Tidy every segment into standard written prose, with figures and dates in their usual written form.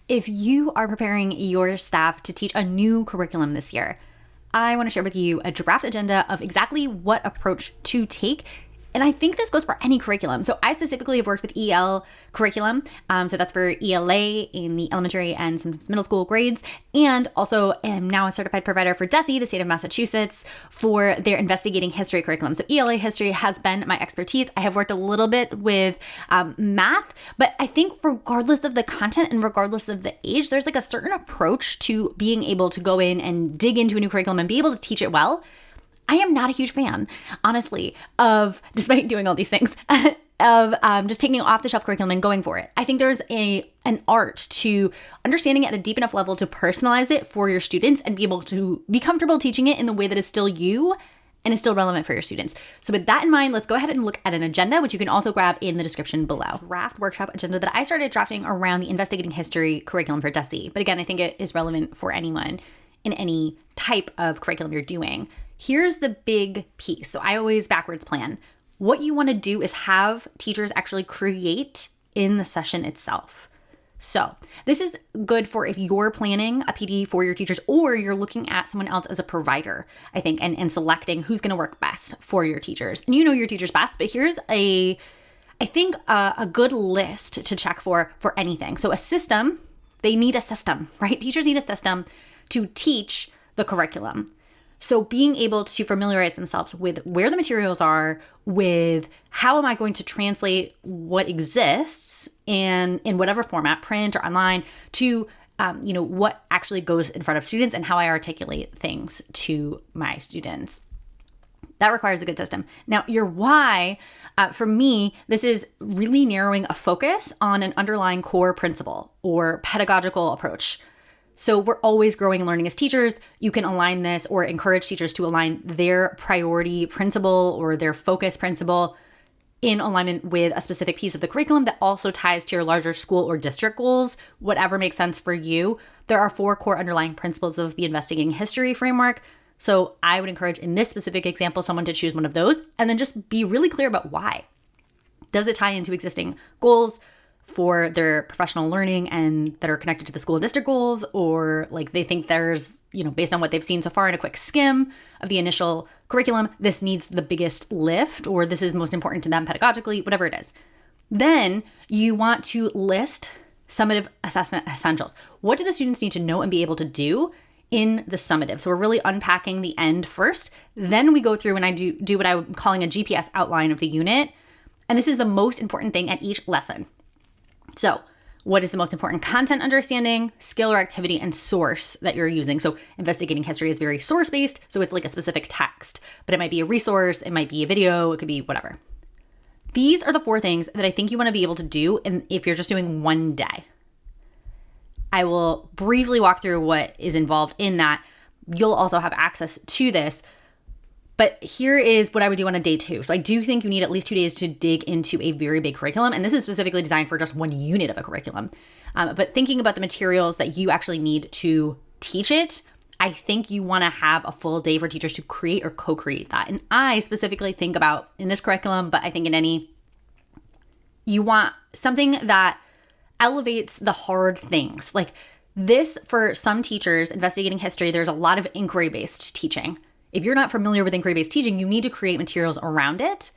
If you are preparing your staff to teach a new curriculum this year, I want to share with you a draft agenda of exactly what approach to take. And I think this goes for any curriculum. So I specifically have worked with EL curriculum. So that's for ELA in the elementary and some middle school grades. And also am now a certified provider for DESE, the state of Massachusetts, for their investigating history curriculum. So ELA history has been my expertise. I have worked a little bit with math, but I think regardless of the content and regardless of the age, there's like a certain approach to being able to go in and dig into a new curriculum and be able to teach it well. I am not a huge fan, honestly, of, despite doing all these things, of just taking off-the-shelf curriculum and going for it. I think there's an art to understanding it at a deep enough level to personalize it for your students and be able to be comfortable teaching it in the way that is still you and is still relevant for your students. So with that in mind, let's go ahead and look at an agenda, which you can also grab in the description below. Draft workshop agenda that I started drafting around the investigating history curriculum for DESE. But again, I think it is relevant for anyone in any type of curriculum you're doing. Here's the big piece. So I always backwards plan. What you want to do is have teachers actually create in the session itself. So this is good for if you're planning a PD for your teachers or you're looking at someone else as a provider, I think, and selecting who's going to work best for your teachers. And you know your teachers best, but here's a good list to check for anything. So a system, they need a system, right? Teachers need a system to teach the curriculum. So being able to familiarize themselves with where the materials are, with how am I going to translate what exists in whatever format, print or online, to what actually goes in front of students and how I articulate things to my students. That requires a good system. Now, your why, for me, this is really narrowing a focus on an underlying core principle or pedagogical approach. So we're always growing and learning as teachers. You can align this or encourage teachers to align their priority principle or their focus principle in alignment with a specific piece of the curriculum that also ties to your larger school or district goals, whatever makes sense for you. There are 4 core underlying principles of the investigating history framework. So I would encourage in this specific example, someone to choose one of those and then just be really clear about why. Does it tie into existing goals for their professional learning and that are connected to the school and district goals, or like they think there's, based on what they've seen so far in a quick skim of the initial curriculum, this needs the biggest lift, or this is most important to them pedagogically, whatever it is. Then you want to list summative assessment essentials. What do the students need to know and be able to do in the summative? So we're really unpacking the end first. Then we go through and I do what I'm calling a GPS outline of the unit. And this is the most important thing at each lesson. So what is the most important content understanding, skill or activity, and source that you're using? So investigating history is very source-based, so it's like a specific text, but it might be a resource, it might be a video, it could be whatever. These are the 4 things that I think you want to be able to do, and if you're just doing one day. I will briefly walk through what is involved in that. You'll also have access to this. But here is what I would do on a day 2. So I do think you need at least 2 days to dig into a very big curriculum. And this is specifically designed for just one unit of a curriculum. But thinking about the materials that you actually need to teach it, I think you want to have a full day for teachers to create or co-create that. And I specifically think about in this curriculum, but I think in any, you want something that elevates the hard things. Like this, for some teachers, investigating history, there's a lot of inquiry-based teaching. If you're not familiar with inquiry-based teaching, you need to create materials around it,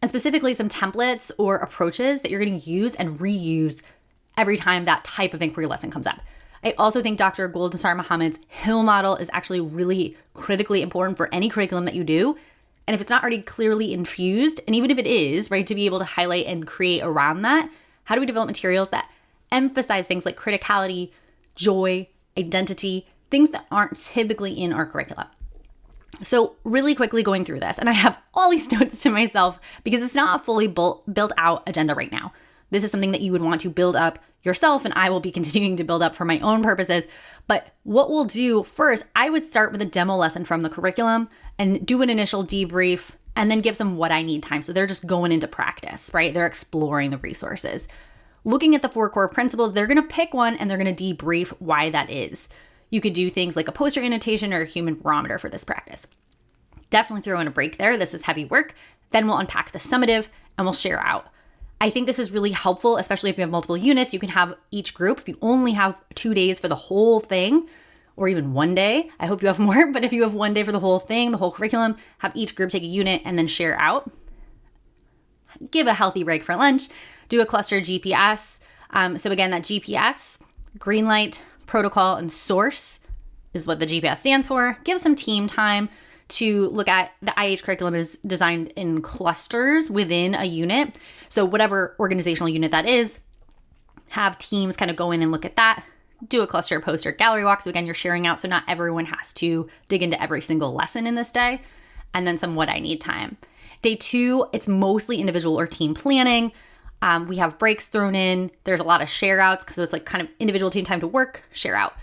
and specifically some templates or approaches that you're going to use and reuse every time that type of inquiry lesson comes up. I also think Dr. Goldsar Muhammad's Hill model is actually really critically important for any curriculum that you do. And if it's not already clearly infused, and even if it is, right, to be able to highlight and create around that, how do we develop materials that emphasize things like criticality, joy, identity, things that aren't typically in our curricula? So really quickly going through this, and I have all these notes to myself because it's not a fully built out agenda right now. This is something that you would want to build up yourself, and I will be continuing to build up for my own purposes. But what we'll do first, I would start with a demo lesson from the curriculum and do an initial debrief and then give them what I need time. So they're just going into practice, right? They're exploring the resources. Looking at the 4 core principles, they're going to pick one and they're going to debrief why that is. You could do things like a poster annotation or a human barometer for this practice. Definitely throw in a break there. This is heavy work. Then we'll unpack the summative and we'll share out. I think this is really helpful, especially if you have multiple units. You can have each group, if you only have 2 days for the whole thing, or even 1 day, I hope you have more, but if you have 1 day for the whole thing, the whole curriculum, have each group take a unit and then share out. Give a healthy break for lunch. Do a cluster GPS. So again, that GPS, green light, protocol, and source is what the GPS stands for. Give some team time to look at the IH curriculum is designed in clusters within a unit. So whatever organizational unit that is, have teams kind of go in and look at that. Do a cluster poster gallery walk. So again, you're sharing out. So not everyone has to dig into every single lesson in this day. And then some what I need time. Day 2, it's mostly individual or team planning. We have breaks thrown in. There's a lot of share outs because it's like kind of individual team time to work, share out.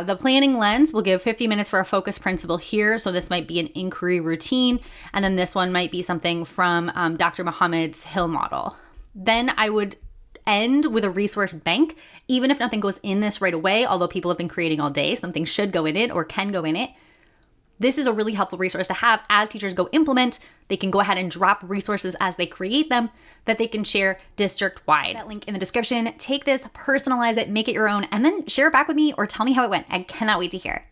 The planning lens will give 50 minutes for a focus principle here. So this might be an inquiry routine. And then this one might be something from Dr. Muhammad's Hill model. Then I would end with a resource bank. Even if nothing goes in this right away, although people have been creating all day, something should go in it or can go in it. This is a really helpful resource to have as teachers go implement. They can go ahead and drop resources as they create them that they can share district-wide. That link in the description. Take this, personalize it, make it your own, and then share it back with me or tell me how it went. I cannot wait to hear.